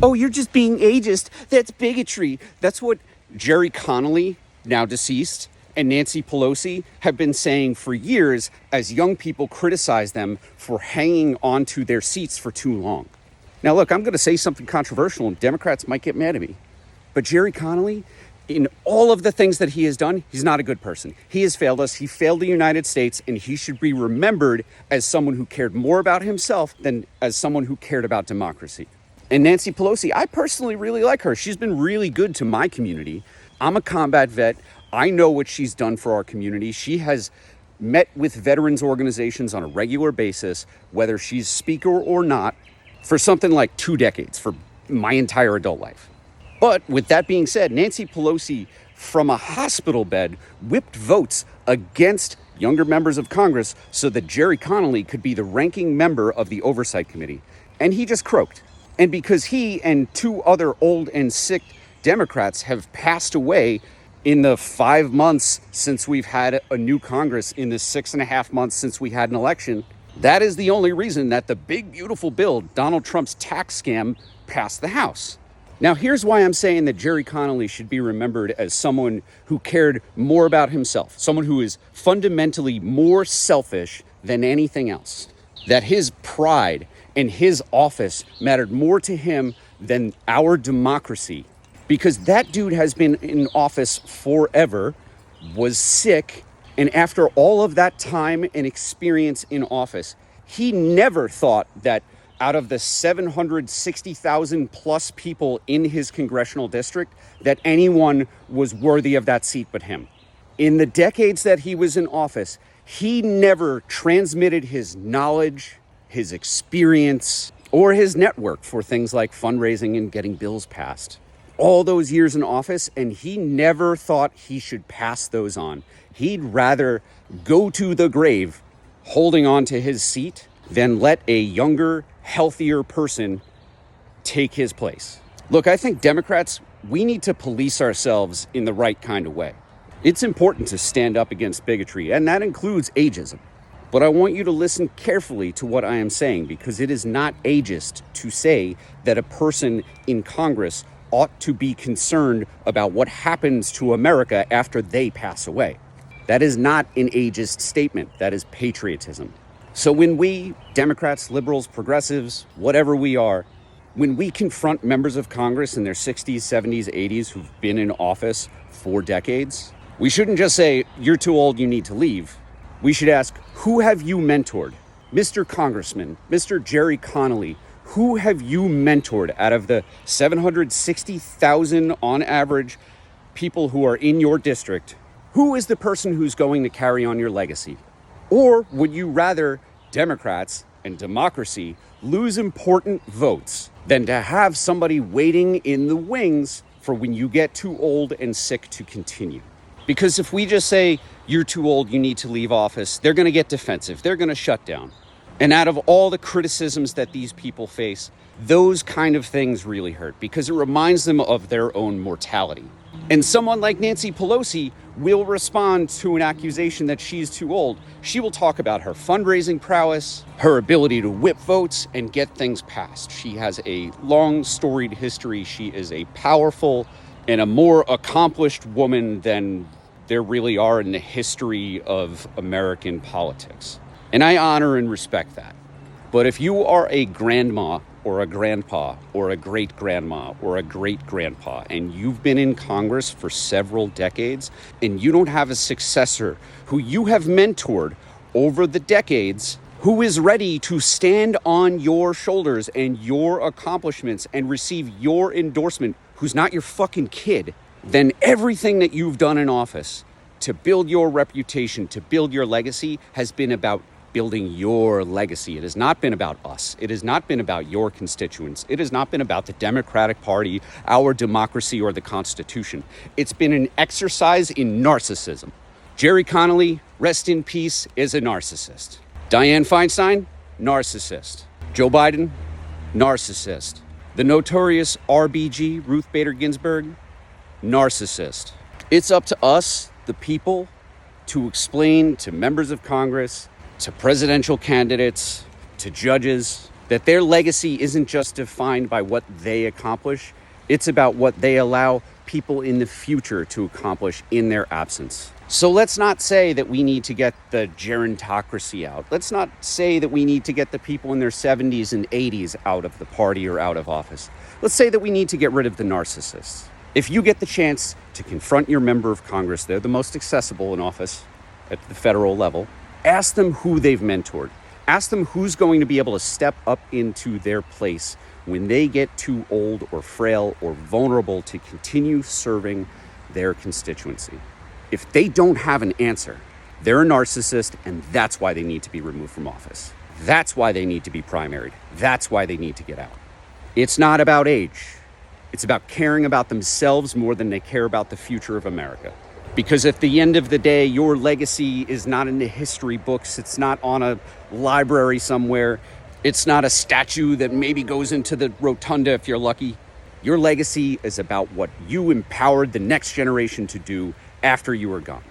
Oh, you're just being ageist. That's bigotry. That's what Gerry Connolly, now deceased, and Nancy Pelosi have been saying for years as young people criticize them for hanging onto their seats for too long. Now, look, I'm going to say something controversial and Democrats might get mad at me. But Gerry Connolly, in all of the things that he has done, he's not a good person. He has failed us. He failed the United States, and he should be remembered as someone who cared more about himself than as someone who cared about democracy. And Nancy Pelosi, I personally really like her. She's been really good to my community. I'm a combat vet. I know what she's done for our community. She has met with veterans organizations on a regular basis, whether she's speaker or not, for something like 2 decades, for my entire adult life. But with that being said, Nancy Pelosi, from a hospital bed, whipped votes against younger members of Congress so that Gerry Connolly could be the ranking member of the Oversight Committee. And he just croaked. And because he and 2 other old and sick Democrats have passed away in the 5 months since we've had a new Congress, in the 6.5 months since we had an election, that is the only reason that the big, beautiful bill, Donald Trump's tax scam, passed the House. Now, here's why I'm saying that Gerry Connolly should be remembered as someone who cared more about himself, someone who is fundamentally more selfish than anything else, that his pride and his office mattered more to him than our democracy, because that dude has been in office forever, was sick, and after all of that time and experience in office, he never thought that out of the 760,000 plus people in his congressional district, that anyone was worthy of that seat but him. In the decades that he was in office, he never transmitted his knowledge, his experience, or his network for things like fundraising and getting bills passed. All those years in office, and he never thought he should pass those on. He'd rather go to the grave holding on to his seat than let a younger, healthier person take his place. Look, I think Democrats, we need to police ourselves in the right kind of way. It's important to stand up against bigotry, and that includes ageism. But I want you to listen carefully to what I am saying, because it is not ageist to say that a person in Congress ought to be concerned about what happens to America after they pass away. That is not an ageist statement. That is patriotism. So when we, Democrats, liberals, progressives, whatever we are, when we confront members of Congress in their 60s, 70s, 80s who've been in office for decades, we shouldn't just say, you're too old, you need to leave. We should ask, who have you mentored? Mr. Congressman, Mr. Gerry Connolly, who have you mentored out of the 760,000 on average people who are in your district? Who is the person who's going to carry on your legacy? Or would you rather Democrats and democracy lose important votes than to have somebody waiting in the wings for when you get too old and sick to continue? Because if we just say, you're too old, you need to leave office, they're going to get defensive. They're going to shut down. And out of all the criticisms that these people face, those kind of things really hurt because it reminds them of their own mortality. And someone like Nancy Pelosi will respond to an accusation that she's too old. She will talk about her fundraising prowess, her ability to whip votes and get things passed. She has a long storied history. She is a powerful and a more accomplished woman than there really are in the history of American politics. And I honor and respect that. But if you are a grandma or a grandpa or a great-grandma or a great-grandpa and you've been in Congress for several decades and you don't have a successor who you have mentored over the decades, who is ready to stand on your shoulders and your accomplishments and receive your endorsement, who's not your fucking kid, then everything that you've done in office to build your reputation, to build your legacy, has been about building your legacy. It has not been about us. It has not been about your constituents. It has not been about the Democratic Party, our democracy, or the Constitution. It's been an exercise in narcissism. Gerry Connolly, rest in peace, is a narcissist. Dianne Feinstein, narcissist. Joe Biden, narcissist. The notorious RBG, Ruth Bader Ginsburg, narcissist. It's up to us, the people, to explain to members of Congress, to presidential candidates, to judges, That their legacy isn't just defined by what they accomplish, it's about what they allow people in the future to accomplish in their absence. So let's not say that we need to get the gerontocracy out. Let's not say that we need to get the people in their 70s and 80s out of the party or out of office. Let's say that we need to get rid of the narcissists. If you get the chance to confront your member of Congress, they're the most accessible in office at the federal level, ask them who they've mentored. Ask them who's going to be able to step up into their place when they get too old or frail or vulnerable to continue serving their constituency. If they don't have an answer, they're a narcissist, and that's why they need to be removed from office. That's why they need to be primaried. That's why they need to get out. It's not about age. It's about caring about themselves more than they care about the future of America. Because at the end of the day, your legacy is not in the history books. It's not on a library somewhere. It's not a statue that maybe goes into the rotunda if you're lucky. Your legacy is about what you empowered the next generation to do after you are gone.